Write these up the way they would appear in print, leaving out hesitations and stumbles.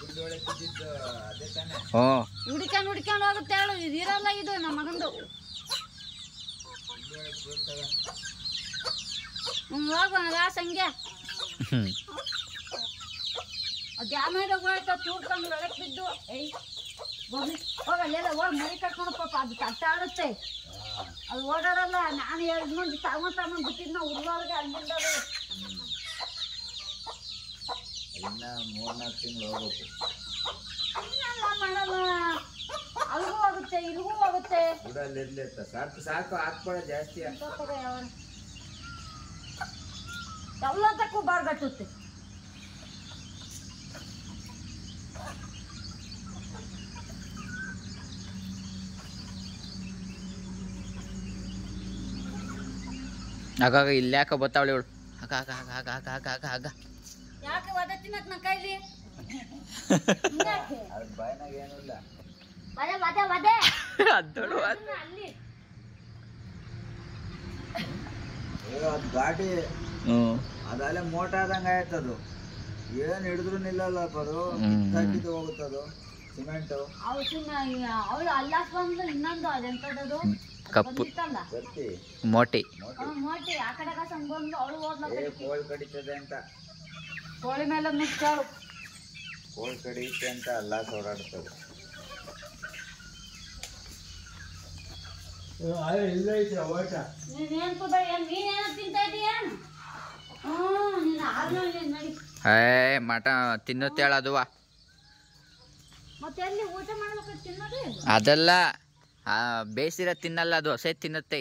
ಗುಂಡೋಳೆ ಬಿದ್ದಿದ್ದು ಅದೇ ತಾನೆ. ಹ್ಞೂ ಹುಡ್ಕೊಂಡು ಹೋಗುತ್ತೆ ಹೇಳು, ಇದು ಇರಲ್ಲ ಇದು ನಮ್ಮ ಮಗಂದು. ಗುಂಡೋಳೆ ಬೀಳ್ತವೆ. ಹೋಗುವ ಲಾಸ್ ಹಂಗೆ ಹ್ಞೂ ಅದು ಆಮೇಲೆ ಹೋಗ್ತಾ ಚೂಡ್ಕೊಂಡು ಒಳಗೆ ಬಿದ್ದು ಏಯ್ ಹೋಗಿ ಹೋಗಲ್ಲೆಲ್ಲ ಹೋಗಿ ಮರಿ ಕಟ್ಕೊಂಡು ಪಾಪ ಅದು ತಟ್ಟ ಆಡುತ್ತೆ, ಅದು ಓಡಾಡಲ್ಲ. ನಾನು 2 ಮಂದಿ ತಗೊಂಡು ಬಿಟ್ಟಿದ್ದು ನಾವು ಉರ್ಲೋರ್ಗೆ ಅಲ್ಲಿಂದ ಇನ್ನ 3-4 ತಿಂಗಳು ಹೋಗ್ಬೇಕು. ಇನ್ನೆಲ್ಲ ಮಾಡಲ್ಲ, ಅಲ್ಲಿಗೂ ಹೋಗುತ್ತೆ ಇಲ್ಲಿಗೂ ಹೋಗುತ್ತೆ. ಊರಲ್ಲಿ ಇರ್ಲಿತ್ತ ಸಾಕು ಸಾಕು ಹಾಕ್ಬೇಡ ಜಾಸ್ತಿ. ಎಲ್ಲದಕ್ಕೂ ಬಾರ್ಗಟ್ಟುತ್ತೆ. ಆಗಾಗ ಇಲ್ಲಿ ಯಾಕೆ ಬತ್ತಾವಳಿ ಇವಳು ಆಗ ಆಗ ಆಗ ಆಗ ಆಗ ಆಗ ಆಗ ಆಗ ಯಾಕೆ ಒದ ತಿನ್ನಕ್ ನನ್ನ ಕೈಲಿ ಅದ್ ಬಾಯ್ನಾಗ ಏನೂ ಇಲ್ಲ. ವದೆ ವದೆ ವದೆ ಅದ್ದಳು ಅಲ್ಲಿ ಅದ್ ಗಾಡಿ ಹ್ಞೂ ಅದಲ್ಲೇ ಮೋಟ ಆದಂಗೆ ಆಯ್ತದು. ಏನು ಹಿಡಿದ್ರು ನಿಲ್ಲಲ್ಲಪ್ಪ ಅದು. ಕಿತ್ತಾಕಿದ್ದು ಹೋಗುತ್ತದು ಸಿಮೆಂಟು. ಅವಳು ಅಲ್ಲಾಸ್ ಬಂದು ಇನ್ನೊಂದು ಅದೆಂತದದು ಕಪ್ಪು ಬಂದಿತ್ತಲ್ಲ ಬರ್ತಿ ಮೋಟಿ ಮೋಟಿ ಆ ಕಡೆ ಸಂಗ್ ಬಂದು ಅವಳು ಹೋದ್ಲ ಕೋಳಿ ಕಡಿತದೆ ಅಂತ. ಕೋಳಿ ಮೇಲೆ ಮುಚ್ಚಾಳು ಕೋಳಿ ಕಡಿಯುತ್ತೆ ಅಂತ ಎಲ್ಲ ಓಡಾಡ್ತದೆ. ನೀನೇನ್ ನೀನೇನ ತಿಂತಾ ಇದೀಯ? ನೀನು ಆದ್ಮೇಲೆ ನಡಿ. ಏ ಮಟ ತಿನ್ನುತ್ತೇಳ ಅದುವ ಮತ್ತೆ ಎಲ್ಲಿ ಊಟ ಮಾಡ್ಬೇಕು ತಿನ್ನೋದು? ಅದಲ್ಲ ಬೇಯಿಸಿರ ತಿನ್ನಲ್ಲ, ಅದು ಹಸೆ ತಿನ್ನುತ್ತೆ.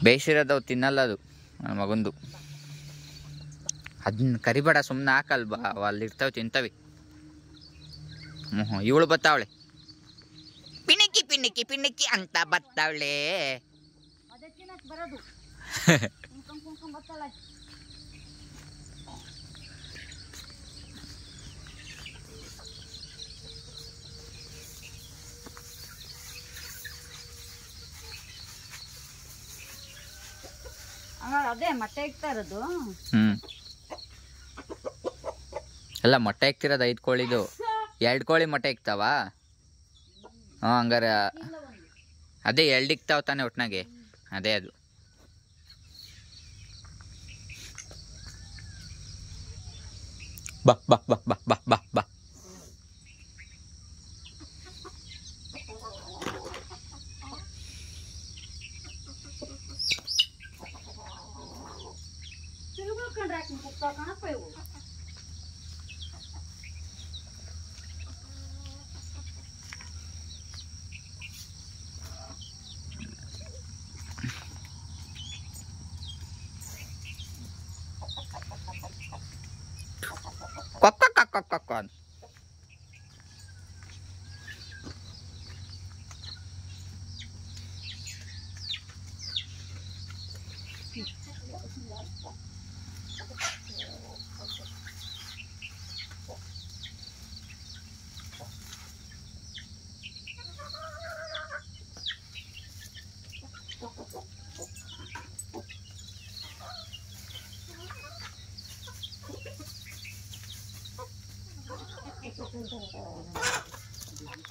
ಬೇಯಿಸಿರೋದು ತಿನ್ನಲ್ಲ ಅದು ನನ್ನ ಮಗಂದು. ಅದನ್ನ ಕರಿಬೇಡ, ಸುಮ್ಮನೆ ಹಾಕಲ್ಬಾ, ಅಲ್ಲಿರ್ತಾವೆ ತಿಂತವೆ. ಹ್ಞೂ ಇವಳು ಬತ್ತಾವಳೆ ಪಿಣಿಕಿ ಪಿಣಿಕಿ ಪಿಣಿಕಿ ಅಂತ ಬತ್ತಾವಳೆ. ಅದೇ ತಿನ್ನಕ್ ಬರೋದು ಕುಂಕೊಂಡ್ ಬತ್ತಲ್ಲ. ಅದೇ ಮೊಟ್ಟೆ ಇಕ್ತಾ ಇರೋದು. ಅಲ್ಲ ಮೊಟ್ಟೆ ಇಕ್ತಿರೋದು 5 ಕೋಳಿದು, 2 ಕೋಳಿ ಮೊಟ್ಟೆ ಇಕ್ತಾವ. ಹಾಂ ಹಂಗಾರೆ ಅದೇ 2 ಇಕ್ತಾವ ತಾನೆ ಒಟ್ನಾಗೆ, ಅದೇ ಅದು. ಬಾ ಬಾ ಬಾ ಬಾ ಬಾ ಬಾ ಬಾ ತಿರುಗಿಕೊಂಡ್ರೆ ಕಣಪ್ಪ ಇವು. ಕೊಕ್ಕ ಕೊಕ್ಕ ಕೊಕ್ಕ ಅಂತ.